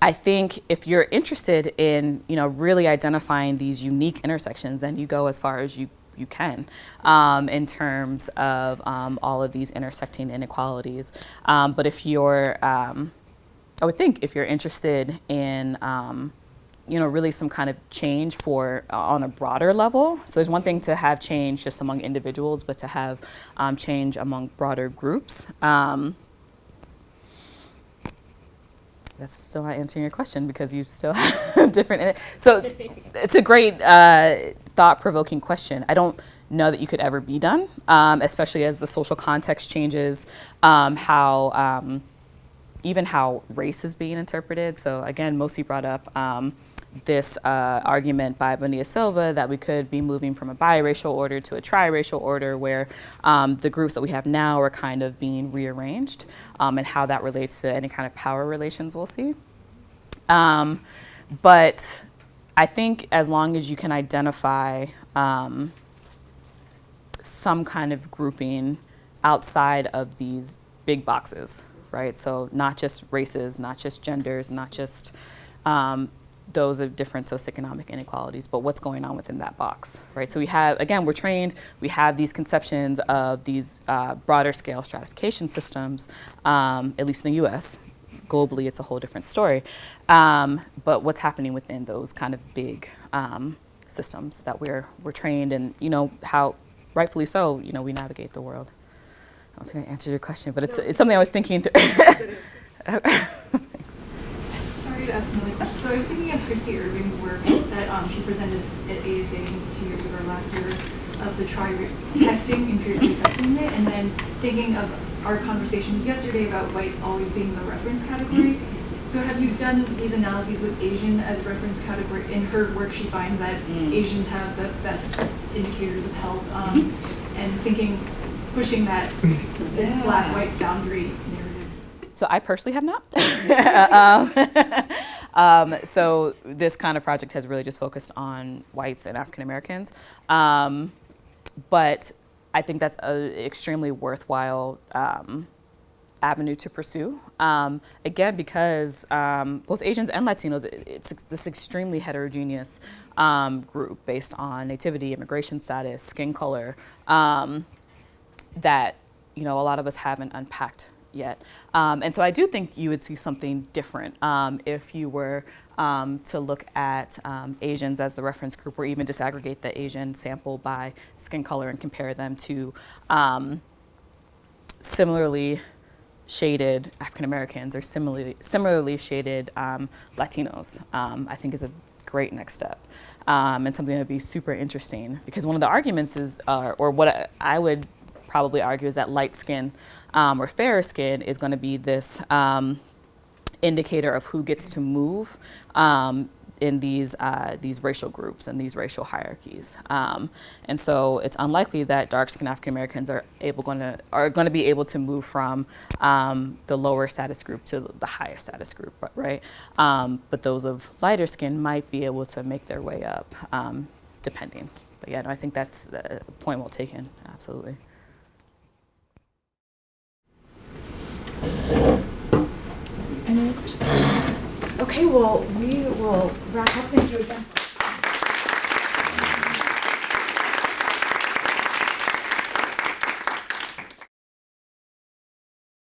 I think if you're interested in, really identifying these unique intersections, then you go as far as you can in terms of all of these intersecting inequalities. But if you're, I would think if you're interested in, really some kind of change on a broader level. So there's one thing to have change just among individuals, but to have change among broader groups. That's still not answering your question because you still have different. So it's a great thought-provoking question. I don't know that you could ever be done, especially as the social context changes, even how race is being interpreted. So again, Mosi brought up this argument by Bonilla Silva that we could be moving from a biracial order to a triracial order where the groups that we have now are kind of being rearranged, and how that relates to any kind of power relations we'll see. But I think as long as you can identify some kind of grouping outside of these big boxes, right? So not just races, not just genders, not just those of different socioeconomic inequalities, but what's going on within that box, right? So we have, again, we're trained, we have these conceptions of these broader scale stratification systems, at least in the US. Globally, it's a whole different story. But what's happening within those kind of big systems that we're trained and, how rightfully so, we navigate the world. I don't think I answered your question, but it's something I was thinking through. Sorry to ask another question. So I was thinking of Christy Irving's work that she presented at ASA 2 years ago, last year, of the testing, empirically testing it, and then thinking of our conversations yesterday about white always being the reference category. So have you done these analyses with Asian as reference category? In her work, she finds that Asians have the best indicators of health, and pushing that this black-white boundary narrative. So I personally have not. So this kind of project has really just focused on whites and African Americans. But I think that's an extremely worthwhile avenue to pursue. Again, because both Asians and Latinos, it's this extremely heterogeneous group based on nativity, immigration status, skin color, that a lot of us haven't unpacked yet. And so I do think you would see something different if you were to look at Asians as the reference group, or even disaggregate the Asian sample by skin color and compare them to similarly shaded African Americans or similarly shaded Latinos. I think is a great next step, and something that would be super interesting, because one of the arguments is, or what I would probably argue, is that light skin or fairer skin is going to be this indicator of who gets to move in these racial groups and these racial hierarchies. And so it's unlikely that dark-skinned African Americans are going to be able to move from the lower status group to the higher status group, right? But those of lighter skin might be able to make their way up, depending. But yeah, no, I think that's a point well taken, absolutely. Any other questions? Okay, well, we will wrap up. Thank you again.